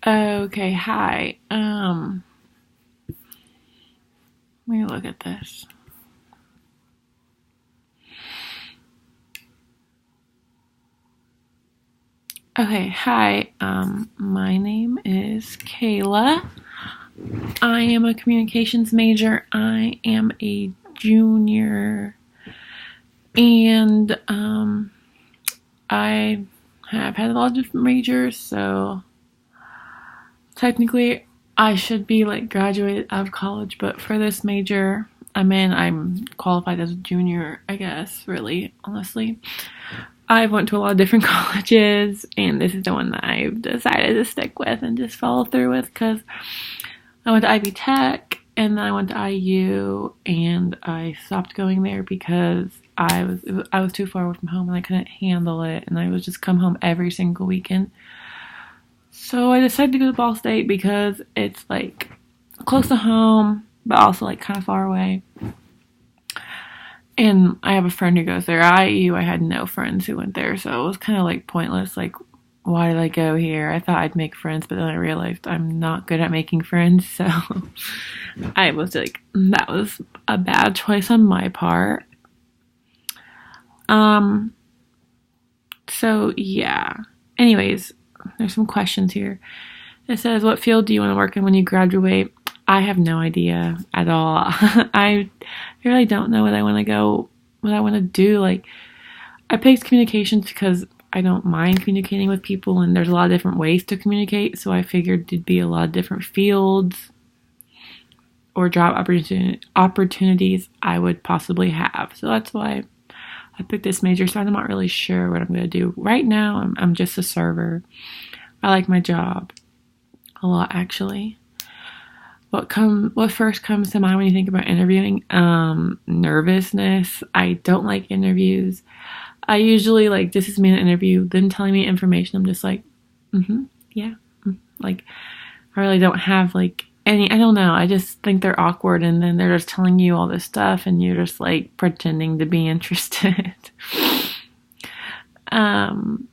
Okay, hi. Let me look at this. Okay, hi. My name is Kayla. I am a communications major. I am a junior, and I have had a lot of different majors, so technically I should be like graduated out of college, but for this major I'm qualified as a junior, I guess, really, honestly. I went to a lot of different colleges, and this is the one that I've decided to stick with and just follow through with because I went to Ivy Tech and then I went to IU, and I stopped going there because I was too far away from home and I couldn't handle it, and I would just come home every single weekend. So I decided to go to Ball State because it's like close to home, but also like kind of far away. And I have a friend who goes there. I had no friends who went there, so it was kind of like pointless. Like, why did I go here? I thought I'd make friends, but then I realized I'm not good at making friends, so I was like, that was a bad choice on my part. Um, so yeah. Anyways, there's some questions here. It says, what field do you want to work in when you graduate? I have no idea at all. I really don't know what I want to do. Like, I picked communications because I don't mind communicating with people, and there's a lot of different ways to communicate. So I figured there'd be a lot of different fields or job opportunities I would possibly have. So that's why I picked this major. So I'm not really sure what I'm going to do. Right now, I'm just a server. I like my job a lot, actually. What first comes to mind when you think about interviewing? Nervousness. I don't like interviews. I usually like, this is me in an interview, them telling me information. I'm just like, yeah. Like, I really don't have like any, I don't know. I just think they're awkward, and then they're just telling you all this stuff and you're just like pretending to be interested. um,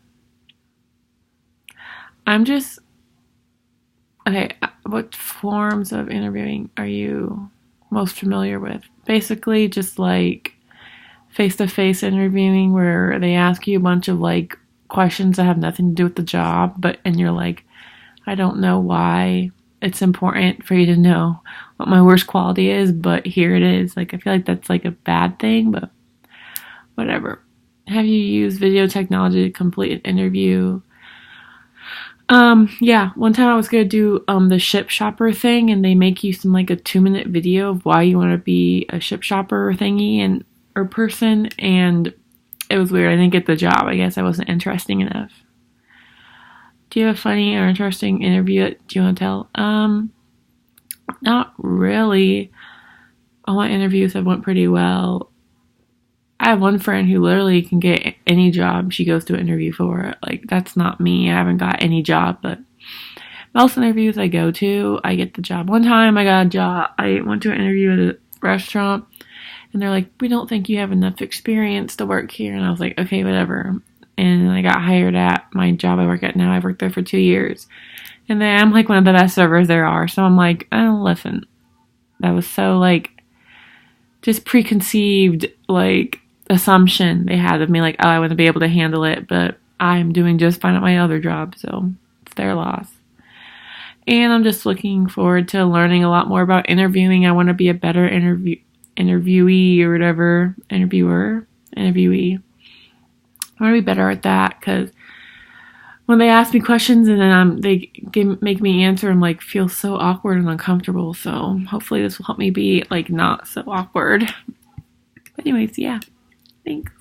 I'm just, okay, what forms of interviewing are you most familiar with? Basically, just like face to face interviewing where they ask you a bunch of like questions that have nothing to do with the job, and you're like, I don't know why it's important for you to know what my worst quality is, but here it is. Like, I feel like that's like a bad thing, but whatever. Have you used video technology to complete an interview? Yeah, one time I was gonna do the ship shopper thing, and they make you some like a 2-minute video of why you want to be a ship shopper thingy and or person, and it was weird. I didn't get the job. I guess I wasn't interesting enough. Do you have a funny or interesting interview that you want to tell? Not really. All my interviews have went pretty well. I have one friend who literally can get any job she goes to an interview for. Like, that's not me. I haven't got any job, but most interviews I go to, I get the job. One time I got a job. I went to an interview at a restaurant, and they're like, we don't think you have enough experience to work here. And I was like, okay, whatever. And I got hired at my job I work at now. I've worked there for 2 years. And then I'm like one of the best servers there are. So I'm like, oh, listen, that was so like just preconceived like assumption they had of me, like, oh, I wouldn't be able to handle it, but I'm doing just fine at my other job, so it's their loss. And I'm just looking forward to learning a lot more about interviewing. I want to be a better interviewee or whatever, interviewee. I want to be better at that because when they ask me questions and then make me answer, I'm like feel so awkward and uncomfortable. So hopefully this will help me be like not so awkward. But anyways, yeah. Thanks.